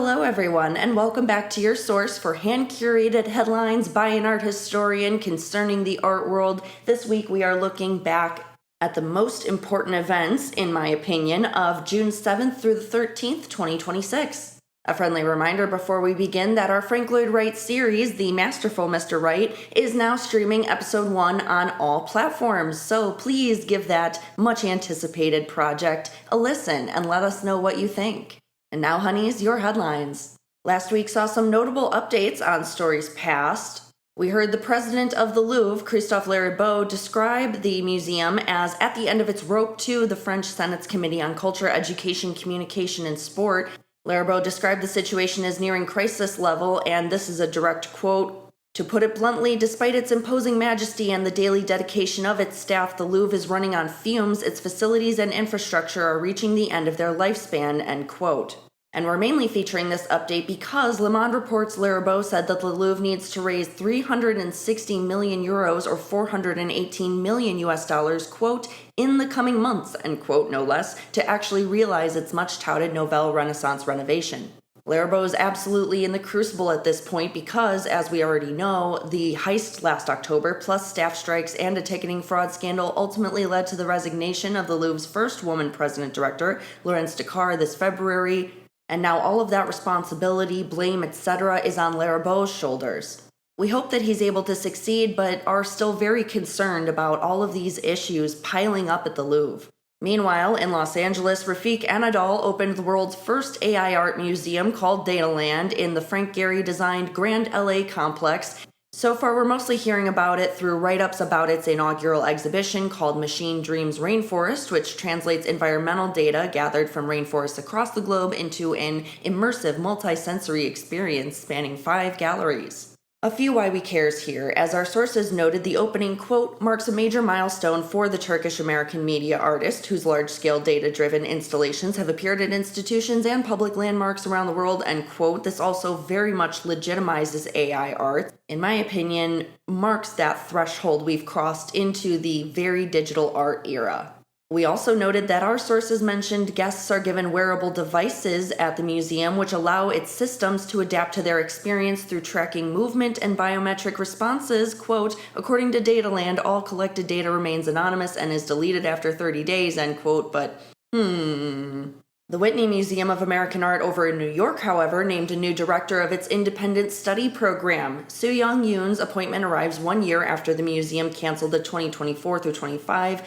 Hello everyone, and welcome back to your source for hand-curated headlines by an art historian concerning the art world. This week we are looking back at the most important events, in my opinion, of June 7th through the 13th, 2026. A friendly reminder before we begin that our Frank Lloyd Wright series, The Masterful Mr. Wright, is now streaming episode 1 on all platforms, so please give that much-anticipated project a listen and let us know what you think. And now, honeys, your headlines. Last week saw some notable updates on stories past. We heard the president of the Louvre, Christophe Larabeau, describe the museum as at the end of its rope to the French Senate's Committee on Culture, Education, Communication, and Sport. Larabeau described the situation as nearing crisis level, and this is a direct quote. To put it bluntly, despite its imposing majesty and the daily dedication of its staff, the Louvre is running on fumes. Its facilities and infrastructure are reaching the end of their lifespan, end quote. And we're mainly featuring this update because Le Monde reports Larabeau said that the Louvre needs to raise 360 million euros or 418 million US dollars, quote, in the coming months, end quote, no less, to actually realize its much-touted Nouvelle Renaissance renovation. Larabeau is absolutely in the crucible at this point because, as we already know, the heist last October, plus staff strikes and a ticketing fraud scandal, ultimately led to the resignation of the Louvre's first woman president-director, Laurence Descartes, this February, and now all of that responsibility, blame, etc. is on Larabeau's shoulders. We hope that he's able to succeed, but are still very concerned about all of these issues piling up at the Louvre. Meanwhile, in Los Angeles, Rafik Anadol opened the world's first AI art museum called Dataland in the Frank Gehry-designed Grand LA complex. So far, we're mostly hearing about it through write-ups about its inaugural exhibition called Machine Dreams Rainforest, which translates environmental data gathered from rainforests across the globe into an immersive multi-sensory experience spanning 5 galleries. A few why we cares here, as our sources noted the opening, quote, marks a major milestone for the Turkish-American media artist, whose large-scale data-driven installations have appeared at institutions and public landmarks around the world, end quote. This also very much legitimizes AI art. In my opinion, marks that threshold we've crossed into the very digital art era. We also noted that our sources mentioned guests are given wearable devices at the museum which allow its systems to adapt to their experience through tracking movement and biometric responses. Quote, according to Dataland, all collected data remains anonymous and is deleted after 30 days, end quote, but The Whitney Museum of American Art over in New York, however, named a new director of its independent study program. Soo-Young Yoon's appointment arrives 1 year after the museum canceled the 2024 through 25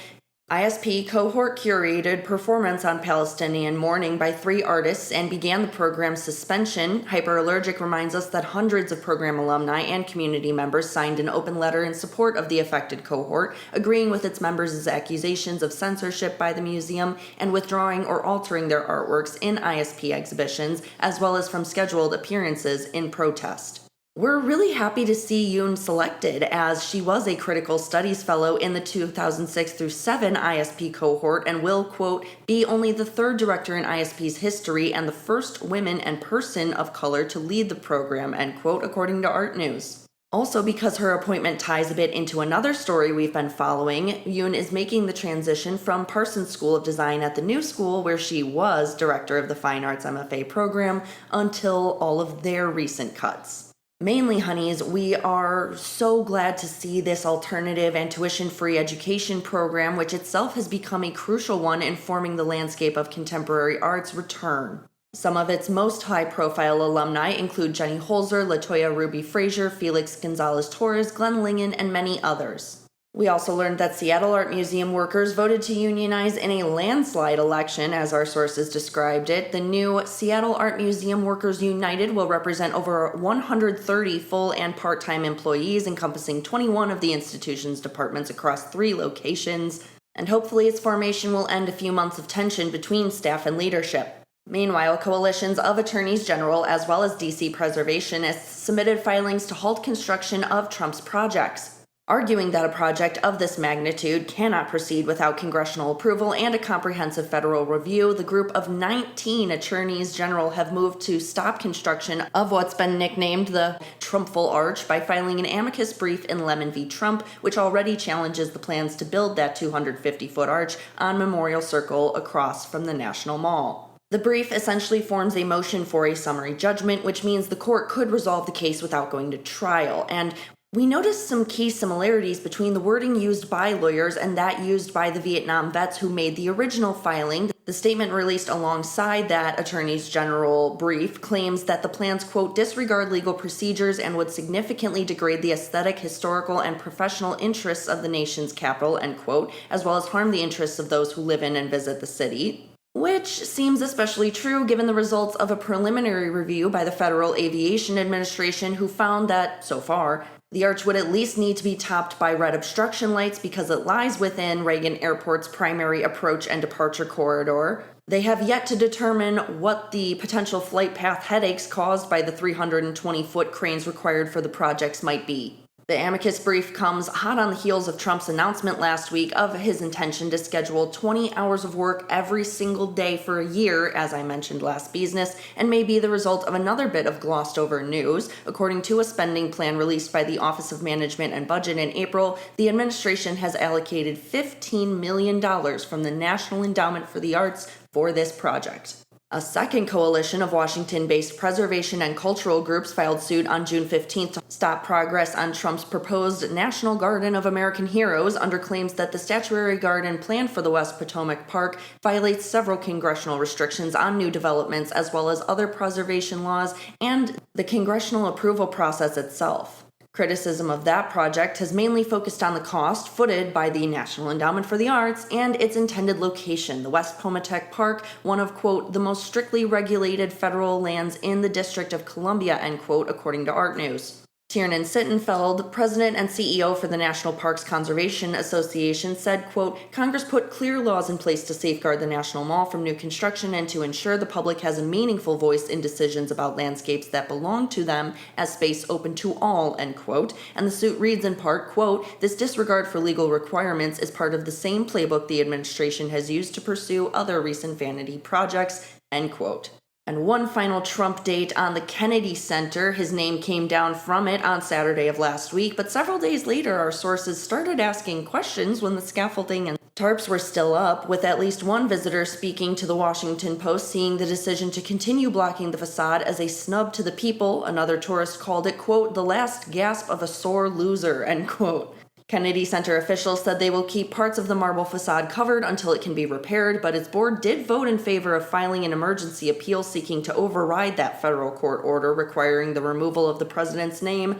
ISP cohort curated performance on Palestinian mourning by 3 artists and began the program's suspension. Hyperallergic reminds us that hundreds of program alumni and community members signed an open letter in support of the affected cohort, agreeing with its members' accusations of censorship by the museum and withdrawing or altering their artworks in ISP exhibitions, as well as from scheduled appearances in protest. We're really happy to see Yoon selected, as she was a Critical Studies Fellow in the 2006 through 7 ISP cohort and will, quote, be only the 3rd director in ISP's history and the first woman and person of color to lead the program, end quote, according to Art News. Also, because her appointment ties a bit into another story we've been following, Yoon is making the transition from Parsons School of Design at the New School, where she was director of the Fine Arts MFA program, until all of their recent cuts. Mainly, honeys, we are so glad to see this alternative and tuition-free education program, which itself has become a crucial one in forming the landscape of contemporary arts, return. Some of its most high-profile alumni include Jenny Holzer, LaToya Ruby Frazier, Felix Gonzalez-Torres, Glenn Lingen, and many others. We also learned that Seattle Art Museum workers voted to unionize in a landslide election, as our sources described it. The new Seattle Art Museum Workers United will represent over 130 full and part-time employees, encompassing 21 of the institution's departments across 3 locations, and hopefully its formation will end a few months of tension between staff and leadership. Meanwhile, coalitions of attorneys general as well as DC preservationists submitted filings to halt construction of Trump's projects, arguing that a project of this magnitude cannot proceed without congressional approval and a comprehensive federal review. The group of 19 attorneys general have moved to stop construction of what's been nicknamed the Trumpful Arch by filing an amicus brief in Lemon v. Trump, which already challenges the plans to build that 250-foot arch on Memorial Circle across from the National Mall. The brief essentially forms a motion for a summary judgment, which means the court could resolve the case without going to trial. And we noticed some key similarities between the wording used by lawyers and that used by the Vietnam vets who made the original filing. The statement released alongside that Attorney's General brief claims that the plans, quote, disregard legal procedures and would significantly degrade the aesthetic, historical, and professional interests of the nation's capital, end quote, as well as harm the interests of those who live in and visit the city. Which seems especially true given the results of a preliminary review by the Federal Aviation Administration, who found that, so far, the arch would at least need to be topped by red obstruction lights because it lies within Reagan Airport's primary approach and departure corridor. They have yet to determine what the potential flight path headaches caused by the 320-foot cranes required for the projects might be. The amicus brief comes hot on the heels of Trump's announcement last week of his intention to schedule 20 hours of work every single day for a year, as I mentioned last Beesness, and may be the result of another bit of glossed over news. According to a spending plan released by the Office of Management and Budget in April, the administration has allocated $15 million from the National Endowment for the Arts for this project. A second coalition of Washington-based preservation and cultural groups filed suit on June 15th to stop progress on Trump's proposed National Garden of American Heroes under claims that the statuary garden planned for the West Potomac Park violates several congressional restrictions on new developments as well as other preservation laws and the congressional approval process itself. Criticism of that project has mainly focused on the cost footed by the National Endowment for the Arts and its intended location, the West Potomac Park, one of, quote, the most strictly regulated federal lands in the District of Columbia, end quote, according to Art News. Tiernan Sittenfeld, president and CEO for the National Parks Conservation Association, said, quote, Congress put clear laws in place to safeguard the National Mall from new construction and to ensure the public has a meaningful voice in decisions about landscapes that belong to them as space open to all, end quote. And the suit reads in part, quote, this disregard for legal requirements is part of the same playbook the administration has used to pursue other recent vanity projects, end quote. And one final Trump date on the Kennedy Center. His name came down from it on Saturday of last week, but several days later our sources started asking questions when the scaffolding and tarps were still up, with at least one visitor speaking to the Washington Post seeing the decision to continue blocking the facade as a snub to the people. Another tourist called it, quote, the last gasp of a sore loser, end quote. Kennedy Center officials said they will keep parts of the marble facade covered until it can be repaired, but its board did vote in favor of filing an emergency appeal seeking to override that federal court order requiring the removal of the president's name.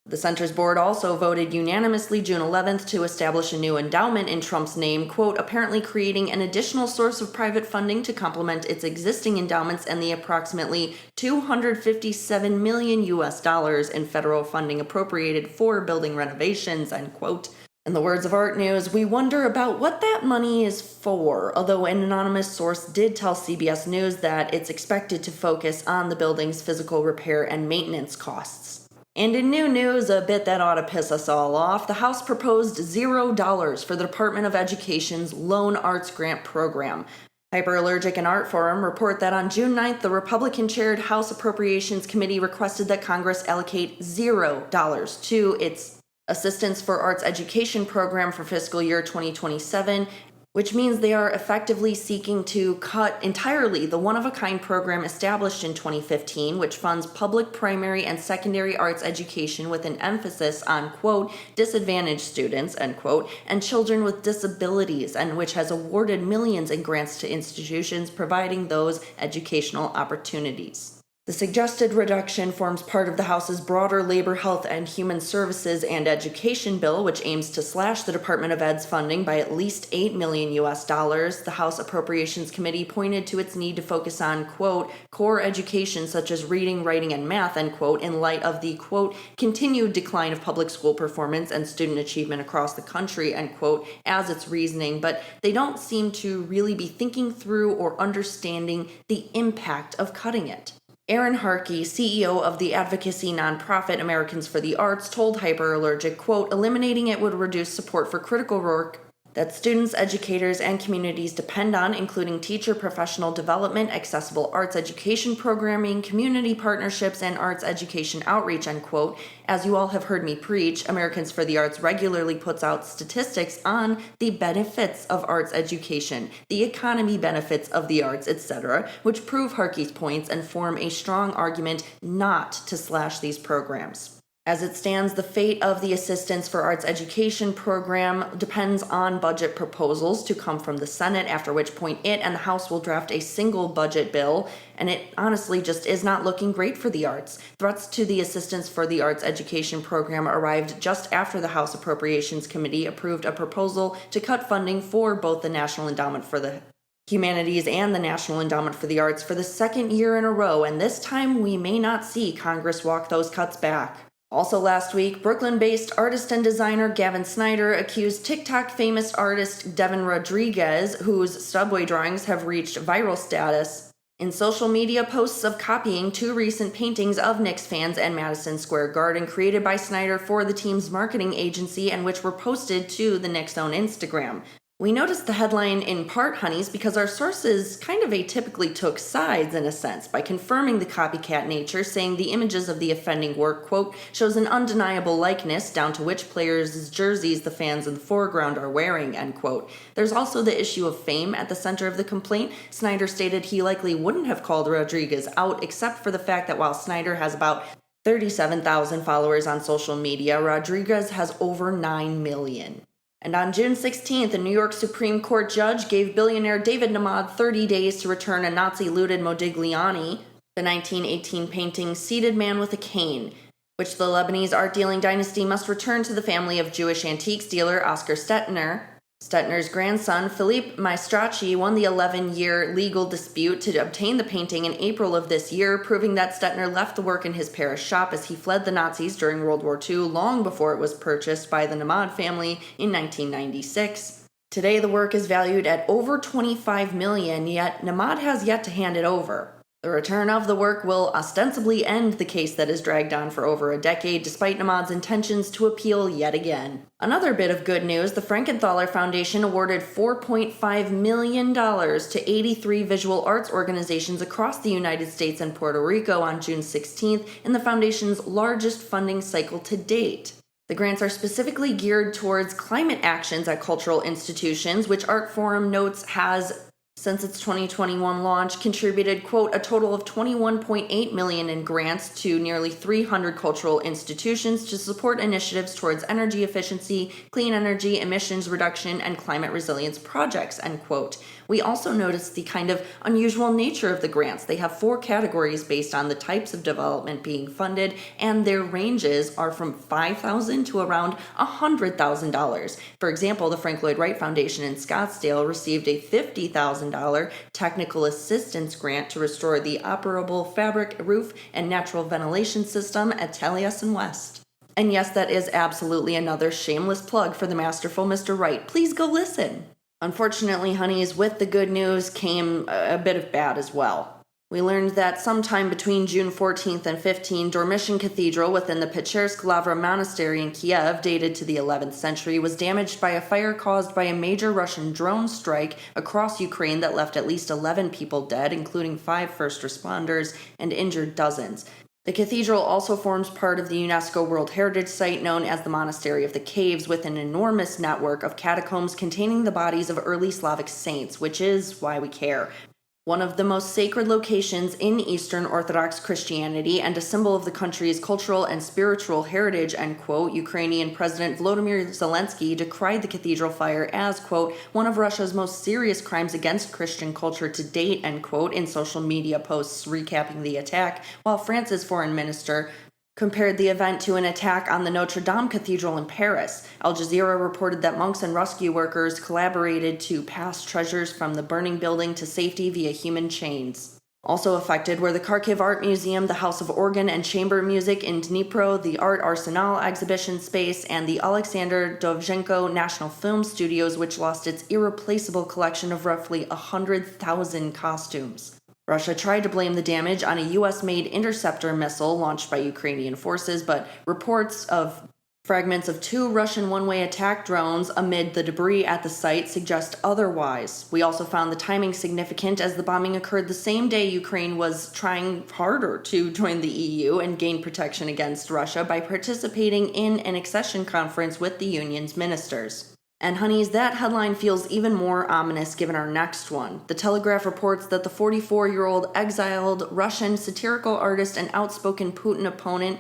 The center's board also voted unanimously June 11th to establish a new endowment in Trump's name, quote, apparently creating an additional source of private funding to complement its existing endowments and the approximately $257 million in federal funding appropriated for building renovations, end quote. In the words of Art News, we wonder about what that money is for, although an anonymous source did tell CBS News that it's expected to focus on the building's physical repair and maintenance costs. And in new news, a bit that ought to piss us all off, the House proposed $0 for the Department of Education's Lone Arts Grant Program. Hyperallergic and Art Forum report that on June 9th, the Republican-chaired House Appropriations Committee requested that Congress allocate $0 to its Assistance for Arts Education program for fiscal year 2027, which means they are effectively seeking to cut entirely the one-of-a-kind program established in 2015, which funds public primary and secondary arts education with an emphasis on, quote, disadvantaged students, end quote, and children with disabilities, and which has awarded millions in grants to institutions providing those educational opportunities. The suggested reduction forms part of the House's broader Labor, Health, and Human Services and Education bill, which aims to slash the Department of Ed's funding by at least $8 million. The House Appropriations Committee pointed to its need to focus on, quote, core education such as reading, writing, and math, end quote, in light of the, quote, continued decline of public school performance and student achievement across the country, end quote, as its reasoning, but they don't seem to really be thinking through or understanding the impact of cutting it. Aaron Harkey, CEO of the advocacy nonprofit Americans for the Arts, told Hyperallergic, quote, eliminating it would reduce support for critical work that students, educators, and communities depend on, including teacher professional development, accessible arts education programming, community partnerships, and arts education outreach, end quote. As you all have heard me preach, Americans for the Arts regularly puts out statistics on the benefits of arts education, the economy benefits of the arts, etc., which prove Harkey's points and form a strong argument not to slash these programs. As it stands, the fate of the Assistance for Arts Education program depends on budget proposals to come from the Senate, after which point it and the House will draft a single budget bill, and it honestly just is not looking great for the arts. Threats to the Assistance for the Arts Education program arrived just after the House Appropriations Committee approved a proposal to cut funding for both the National Endowment for the Humanities and the National Endowment for the Arts for the second year in a row, and this time we may not see Congress walk those cuts back. Also last week, Brooklyn-based artist and designer Gavin Snyder accused TikTok-famous artist Devin Rodriguez, whose subway drawings have reached viral status, in social media posts of copying two recent paintings of Knicks fans and Madison Square Garden created by Snyder for the team's marketing agency and which were posted to the Knicks' own Instagram. We noticed the headline in part, honeys, because our sources kind of atypically took sides in a sense by confirming the copycat nature, saying the images of the offending work, quote, shows an undeniable likeness down to which players' jerseys the fans in the foreground are wearing, end quote. There's also the issue of fame at the center of the complaint. Snyder stated he likely wouldn't have called Rodriguez out except for the fact that while Snyder has about 37,000 followers on social media, Rodriguez has over 9 million. And on June 16th, a New York Supreme Court judge gave billionaire David Nahmad 30 days to return a Nazi-looted Modigliani, the 1918 painting Seated Man with a Cane, which the Lebanese art dealing dynasty must return to the family of Jewish antiques dealer Oscar Stettner. Stettner's grandson, Philippe Maestracci, won the 11-year legal dispute to obtain the painting in April of this year, proving that Stettner left the work in his Paris shop as he fled the Nazis during World War II, long before it was purchased by the Nahmad family in 1996. Today, the work is valued at over $25 million, yet Nahmad has yet to hand it over. The return of the work will ostensibly end the case that has dragged on for over a decade, despite Nahmad's intentions to appeal yet again. Another bit of good news, the Frankenthaler Foundation awarded $4.5 million to 83 visual arts organizations across the United States and Puerto Rico on June 16th in the foundation's largest funding cycle to date. The grants are specifically geared towards climate actions at cultural institutions, which Artforum notes has, since its 2021 launch, contributed, quote, a total of $21.8 million in grants to nearly 300 cultural institutions to support initiatives towards energy efficiency, clean energy, emissions reduction, and climate resilience projects, end quote. We also noticed the kind of unusual nature of the grants. They have 4 categories based on the types of development being funded, and their ranges are from $5,000 to around $100,000. For example, the Frank Lloyd Wright Foundation in Scottsdale received a $50,000 technical assistance grant to restore the operable fabric roof and natural ventilation system at Taliesin West. And yes, that is absolutely another shameless plug for the masterful Mr. Wright. Please go listen. Unfortunately, honeys, with the good news came a bit of bad as well. We learned that sometime between June 14th and 15th, Dormition Cathedral within the Pechersk Lavra Monastery in Kiev, dated to the 11th century, was damaged by a fire caused by a major Russian drone strike across Ukraine that left at least 11 people dead, including 5 first responders, and injured dozens. The cathedral also forms part of the UNESCO World Heritage Site known as the Monastery of the Caves, with an enormous network of catacombs containing the bodies of early Slavic saints, which is why we care. One of the most sacred locations in Eastern Orthodox Christianity and a symbol of the country's cultural and spiritual heritage, end quote. Ukrainian President Volodymyr Zelensky decried the cathedral fire as, quote, one of Russia's most serious crimes against Christian culture to date, end quote, in social media posts recapping the attack, while France's foreign minister compared the event to an attack on the Notre Dame Cathedral in Paris. Al Jazeera reported that monks and rescue workers collaborated to pass treasures from the burning building to safety via human chains. Also affected were the Kharkiv Art Museum, the House of Organ and Chamber Music in Dnipro, the Art Arsenal exhibition space, and the Alexander Dovzhenko National Film Studios, which lost its irreplaceable collection of roughly 100,000 costumes. Russia tried to blame the damage on a U.S.-made interceptor missile launched by Ukrainian forces, but reports of Fragments of 2 Russian one-way attack drones amid the debris at the site suggest otherwise. We also found the timing significant as the bombing occurred the same day Ukraine was trying harder to join the EU and gain protection against Russia by participating in an accession conference with the union's ministers. And honeys, that headline feels even more ominous given our next one. The Telegraph reports that the 44-year-old exiled Russian satirical artist and outspoken Putin opponent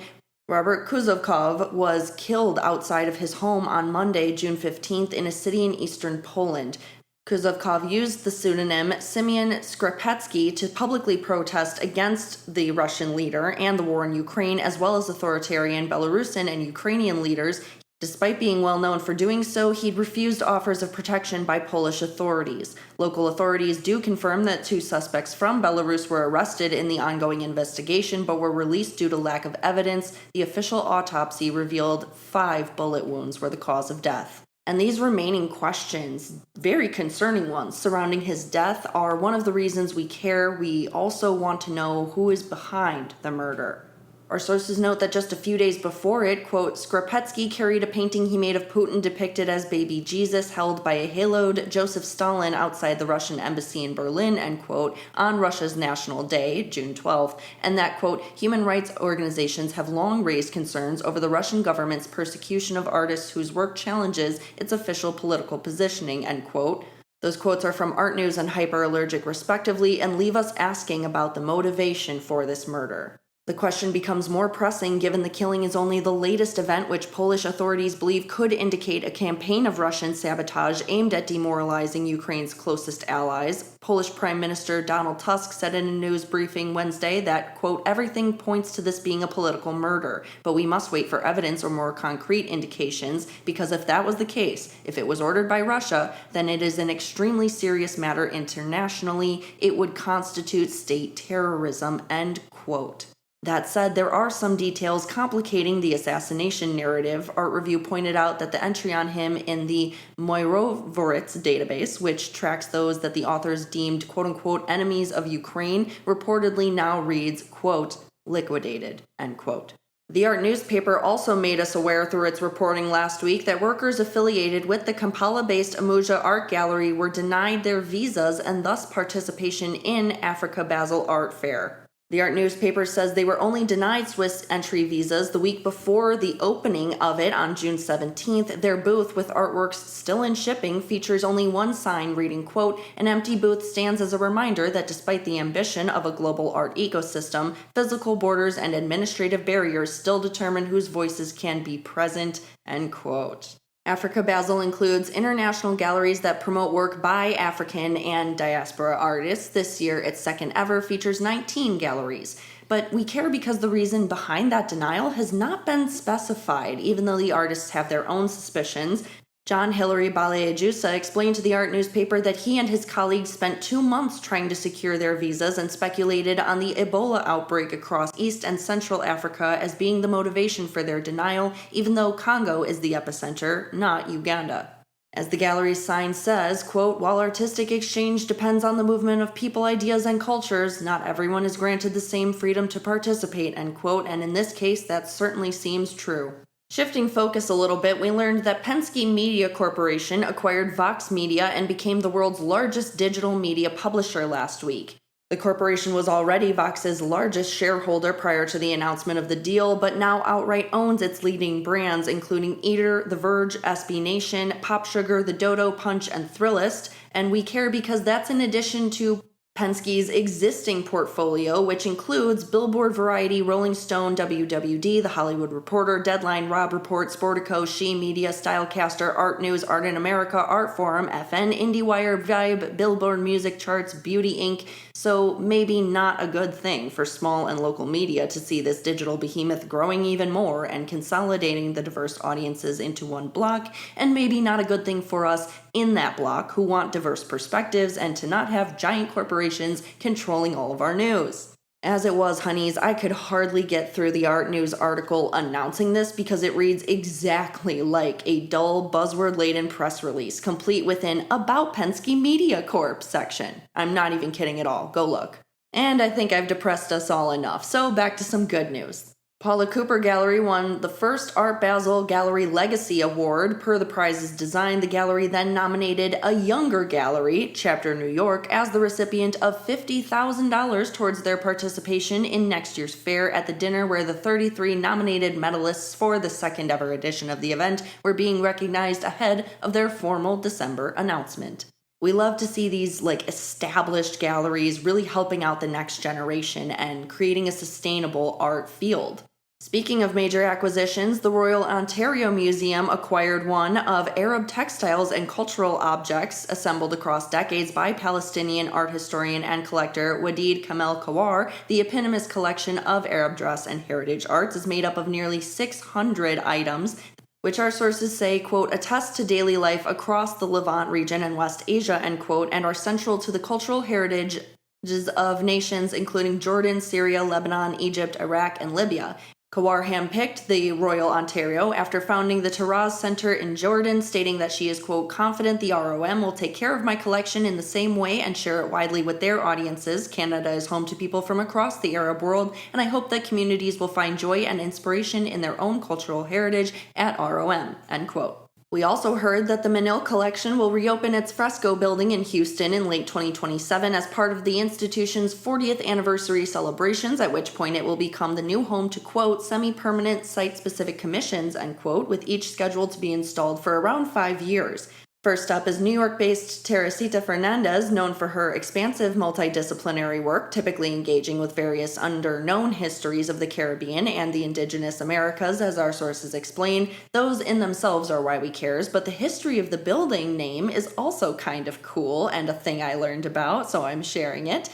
Robert Kuzovkov was killed outside of his home on Monday, June 15th, in a city in eastern Poland. Kuzovkov used the pseudonym Simeon Skrapetsky to publicly protest against the Russian leader and the war in Ukraine, as well as authoritarian Belarusian and Ukrainian leaders. Despite being well known for doing so, he'd refused offers of protection by Polish authorities. Local authorities do confirm that 2 suspects from Belarus were arrested in the ongoing investigation, but were released due to lack of evidence. The official autopsy revealed 5 bullet wounds were the cause of death. And these remaining questions, very concerning ones, surrounding his death are one of the reasons we care. We also want to know who is behind the murder. Our sources note that just a few days before it, quote, Skrapetsky carried a painting he made of Putin depicted as baby Jesus held by a haloed Joseph Stalin outside the Russian embassy in Berlin, end quote, on Russia's National Day, June 12th, and that, quote, human rights organizations have long raised concerns over the Russian government's persecution of artists whose work challenges its official political positioning, end quote. Those quotes are from Art News and Hyperallergic respectively and leave us asking about the motivation for this murder. The question becomes more pressing given the killing is only the latest event which Polish authorities believe could indicate a campaign of Russian sabotage aimed at demoralizing Ukraine's closest allies. Polish Prime Minister Donald Tusk said in a news briefing Wednesday that, quote, everything points to this being a political murder, but we must wait for evidence or more concrete indications, because if that was the case, if it was ordered by Russia, then it is an extremely serious matter internationally. It would constitute state terrorism, end quote. That said, there are some details complicating the assassination narrative. Art Review pointed out that the entry on him in the Moirovorets database, which tracks those that the authors deemed quote-unquote enemies of Ukraine, reportedly now reads, quote, liquidated, end quote. The Art newspaper also made us aware through its reporting last week that workers affiliated with the Kampala-based Amuja Art Gallery were denied their visas and thus participation in Africa Basel Art Fair. The Art newspaper says they were only denied Swiss entry visas the week before the opening of it on June 17th. Their booth, with artworks still in shipping, features only one sign reading, quote, an empty booth stands as a reminder that despite the ambition of a global art ecosystem, physical borders and administrative barriers still determine whose voices can be present, end quote. Africa Basel includes international galleries that promote work by African and diaspora artists. This year, its second ever, features 19 galleries. But we care because the reason behind that denial has not been specified, even though the artists have their own suspicions. John Hilary Balayajusa explained to the Art newspaper that he and his colleagues spent 2 months trying to secure their visas and speculated on the Ebola outbreak across East and Central Africa as being the motivation for their denial, even though Congo is the epicenter, not Uganda. As the gallery's sign says, quote, while artistic exchange depends on the movement of people, ideas, and cultures, not everyone is granted the same freedom to participate, end quote, and in this case, that certainly seems true. Shifting focus a little bit, we learned that Penske Media Corp acquired Vox Media and became the world's largest digital media publisher last week. The corporation was already Vox's largest shareholder prior to the announcement of the deal, but now outright owns its leading brands, including Eater, The Verge, SB Nation, Pop Sugar, The Dodo, Punch, and Thrillist, and we care because that's in addition to Penske's existing portfolio, which includes Billboard, Variety, Rolling Stone, WWD, The Hollywood Reporter, Deadline, Rob Report, Sportico, She Media, Stylecaster, Art News, Art in America, Art Forum, FN, IndieWire, Vibe, Billboard Music Charts, Beauty Inc., so maybe not a good thing for small and local media to see this digital behemoth growing even more and consolidating the diverse audiences into one block, and maybe not a good thing for us in that block who want diverse perspectives and to not have giant corporations controlling all of our news. As it was, honeys, I could hardly get through the Art News article announcing this because it reads exactly like a dull, buzzword-laden press release, complete with an About Penske Media Corp section. I'm not even kidding at all. Go look. And I think I've depressed us all enough, so back to some good news. Paula Cooper Gallery won the first Art Basel Gallery Legacy Award. Per the prize's design, the gallery then nominated a younger gallery, Chapter New York, as the recipient of $50,000 towards their participation in next year's fair at the dinner where the 33 nominated medalists for the second ever edition of the event were being recognized ahead of their formal December announcement. We love to see these established galleries really helping out the next generation and creating a sustainable art field. Speaking of major acquisitions, the Royal Ontario Museum acquired one of Arab textiles and cultural objects assembled across decades by Palestinian art historian and collector Wadid Kamel Kawar. The eponymous collection of Arab dress and heritage arts is made up of nearly 600 items, which our sources say, quote, attest to daily life across the Levant region and West Asia, end quote, and are central to the cultural heritages of nations including Jordan, Syria, Lebanon, Egypt, Iraq, and Libya. Kawar handpicked the Royal Ontario after founding the Taraz Center in Jordan, stating that she is, quote, confident the ROM will take care of my collection in the same way and share it widely with their audiences. Canada is home to people from across the Arab world, and I hope that communities will find joy and inspiration in their own cultural heritage at ROM, end quote. We also heard that the Menil Collection will reopen its fresco building in Houston in late 2027 as part of the institution's 40th anniversary celebrations, at which point it will become the new home to, quote, semi-permanent site-specific commissions, end quote, with each scheduled to be installed for around 5 years. First up is New York-based Teresita Fernandez, known for her expansive multidisciplinary work, typically engaging with various under-known histories of the Caribbean and the indigenous Americas, as our sources explain. Those in themselves are why we cares, but the history of the building name is also kind of cool and a thing I learned about, so I'm sharing it.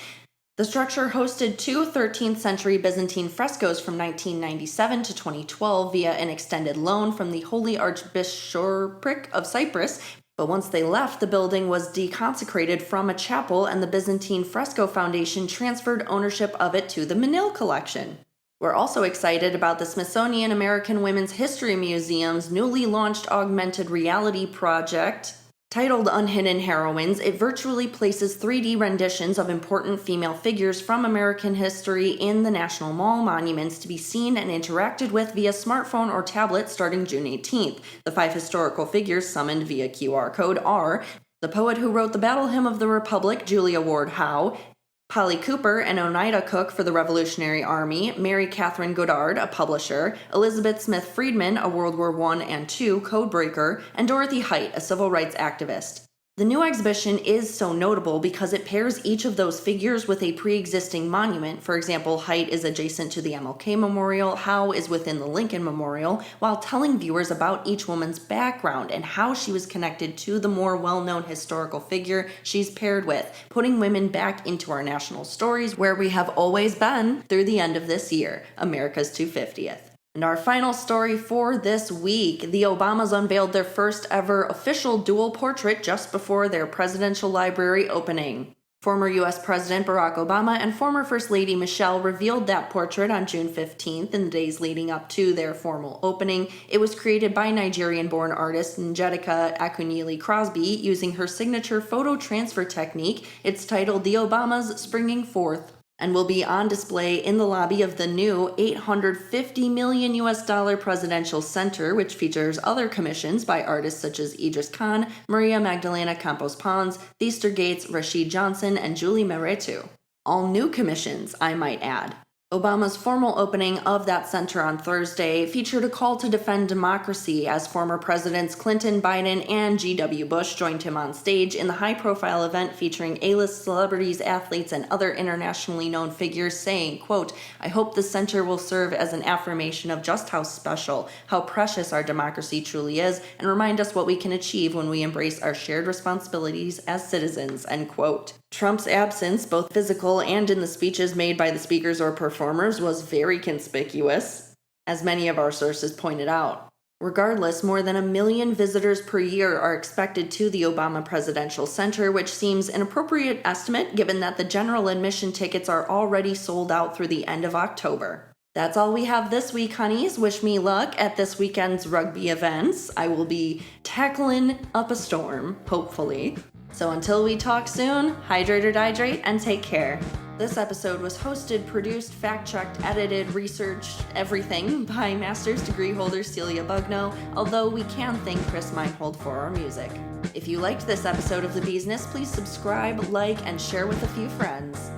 The structure hosted two 13th century Byzantine frescoes from 1997 to 2012 via an extended loan from the Holy Archbishopric of Cyprus. But once they left, the building was deconsecrated from a chapel, and the Byzantine Fresco Foundation transferred ownership of it to the Menil Collection. We're also excited about the Smithsonian American Women's History Museum's newly launched augmented reality project. Titled Unhidden Heroines, it virtually places 3D renditions of important female figures from American history in the National Mall monuments to be seen and interacted with via smartphone or tablet starting June 18th. The 5 historical figures summoned via QR code are the poet who wrote the Battle Hymn of the Republic, Julia Ward Howe, Polly Cooper and Oneida Cook for the Revolutionary Army, Mary Catherine Goddard, a publisher, Elizabeth Smith Friedman, a World War I and II codebreaker, and Dorothy Height, a civil rights activist. The new exhibition is so notable because it pairs each of those figures with a pre-existing monument. For example, Height is adjacent to the MLK Memorial, Howe is within the Lincoln Memorial, while telling viewers about each woman's background and how she was connected to the more well-known historical figure she's paired with, putting women back into our national stories where we have always been through the end of this year, America's 250th. And our final story for this week, the Obamas unveiled their first ever official dual portrait just before their presidential library opening. Former U.S. President Barack Obama and former First Lady Michelle revealed that portrait on June 15th in the days leading up to their formal opening. It was created by Nigerian-born artist Njideka Akunyili Crosby using her signature photo transfer technique. It's titled The Obamas Springing Forth, and will be on display in the lobby of the new $850 million Presidential Center, which features other commissions by artists such as Idris Khan, Maria Magdalena Campos Pons, Theaster Gates, Rashid Johnson, and Julie Meretu. All new commissions, I might add. Obama's formal opening of that center on Thursday featured a call to defend democracy as former Presidents Clinton, Biden, and G.W. Bush joined him on stage in the high-profile event featuring A-list celebrities, athletes, and other internationally known figures, saying, quote, I hope the center will serve as an affirmation of just how special, how precious our democracy truly is, and remind us what we can achieve when we embrace our shared responsibilities as citizens, end quote. Trump's absence, both physical and in the speeches made by the speakers or performers, was very conspicuous, as many of our sources pointed out. Regardless, more than 1 million visitors per year are expected to the Obama Presidential Center, which seems an appropriate estimate given that the general admission tickets are already sold out through the end of October. That's all we have this week, honeys. Wish me luck at this weekend's rugby events. I will be tackling up a storm, hopefully. So until we talk soon, hydrate or dihydrate and take care. This episode was hosted, produced, fact-checked, edited, researched, everything by master's degree holder Celia Bugno, although we can thank Chris Meinhold for our music. If you liked this episode of The Beesness, please subscribe, like, and share with a few friends.